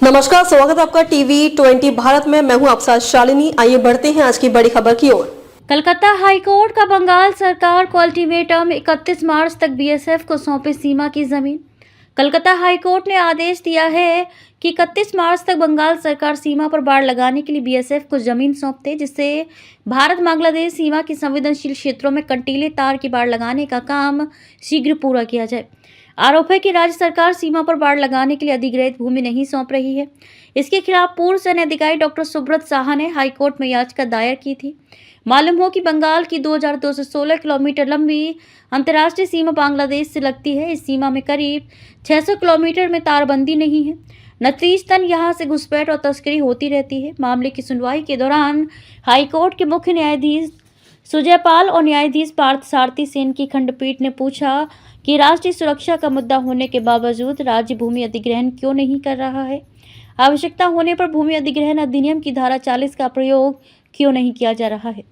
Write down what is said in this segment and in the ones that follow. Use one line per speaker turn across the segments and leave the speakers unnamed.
नमस्कार, स्वागत है आपका टीवी20 भारत में। मैं हूं आपके साथ शालिनी। आइए बढ़ते हैं आज की बड़ी खबर की ओर।
कलकत्ता हाईकोर्ट का बंगाल सरकार को अल्टीमेटम 31 मार्च तक बीएसएफ को सौंपे सीमा की जमीन। कलकत्ता हाईकोर्ट ने आदेश दिया है कि 31 मार्च तक बंगाल सरकार सीमा पर बाड़ लगाने के लिए बीएसएफ को जमीन सौंप दे, जिससे भारत बांग्लादेश सीमा के संवेदनशील क्षेत्रों में कंटीले तार की बाड़ लगाने का काम शीघ्र पूरा किया जाए। आरोप है कि राज्य सरकार सीमा पर बाड़ लगाने के लिए अधिग्रहित भूमि नहीं सौंप रही है। इसके खिलाफ पूर्व सैन्य अधिकारी डॉक्टर सुब्रत साहा ने हाईकोर्ट में याचिका दायर की थी। मालूम हो कि बंगाल की 2216 किलोमीटर लंबी अंतर्राष्ट्रीय सीमा बांग्लादेश से लगती है। इस सीमा में करीब 600 किलोमीटर में तारबंदी नहीं है। नतीजतन यहां से घुसपैठ और तस्करी होती रहती है। मामले की सुनवाई के दौरान हाईकोर्ट के मुख्य न्यायाधीश सुजय पाल और न्यायाधीश पार्थ सारथी सेन की खंडपीठ ने पूछा कि राष्ट्रीय सुरक्षा का मुद्दा होने के बावजूद राज्य भूमि अधिग्रहण क्यों नहीं कर रहा है। आवश्यकता होने पर भूमि अधिग्रहण अधिनियम की धारा 40 का प्रयोग क्यों नहीं किया जा रहा है।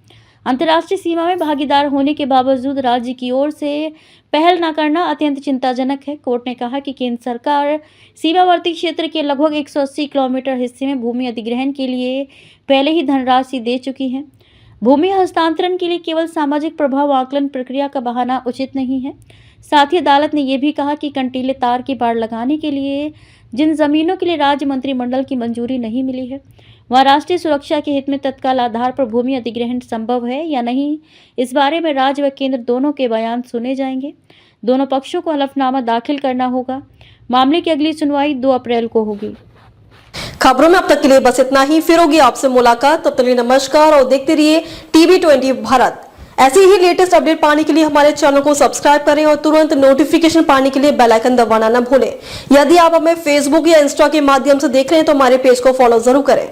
अंतर्राष्ट्रीय सीमा में भागीदार होने के बावजूद राज्य की ओर से पहल न करना अत्यंत चिंताजनक है। कोर्ट ने कहा कि केंद्र सरकार सीमावर्ती क्षेत्र के लगभग 180 किलोमीटर हिस्से में भूमि अधिग्रहण के लिए पहले ही धनराशि दे चुकी है। भूमि हस्तांतरण के लिए केवल सामाजिक प्रभाव आकलन प्रक्रिया का बहाना उचित नहीं है। साथ ही अदालत ने यह भी कहा कि कंटीले तार की बाड़ लगाने के लिए जिन जमीनों के लिए राज्य मंत्रिमंडल की मंजूरी नहीं मिली है, वह राष्ट्रीय सुरक्षा के हित में तत्काल आधार पर भूमि अधिग्रहण संभव है या नहीं, इस बारे में राज्य व केंद्र दोनों के बयान सुने जाएंगे। दोनों पक्षों को हलफनामा दाखिल करना होगा। मामले की अगली सुनवाई 2 अप्रैल को होगी।
खबरों में अब तक के लिए बस इतना ही। फिर होगी आपसे मुलाकात, तब तक के लिए नमस्कार और देखते रहिए टीवी20 भारत। ऐसी ही लेटेस्ट अपडेट पाने के लिए हमारे चैनल को सब्सक्राइब करें और तुरंत नोटिफिकेशन पाने के लिए बेल आइकन दबाना न भूलें। यदि आप हमें फेसबुक या इंस्टा के माध्यम से देख रहे हैं तो हमारे पेज को फॉलो जरूर करें।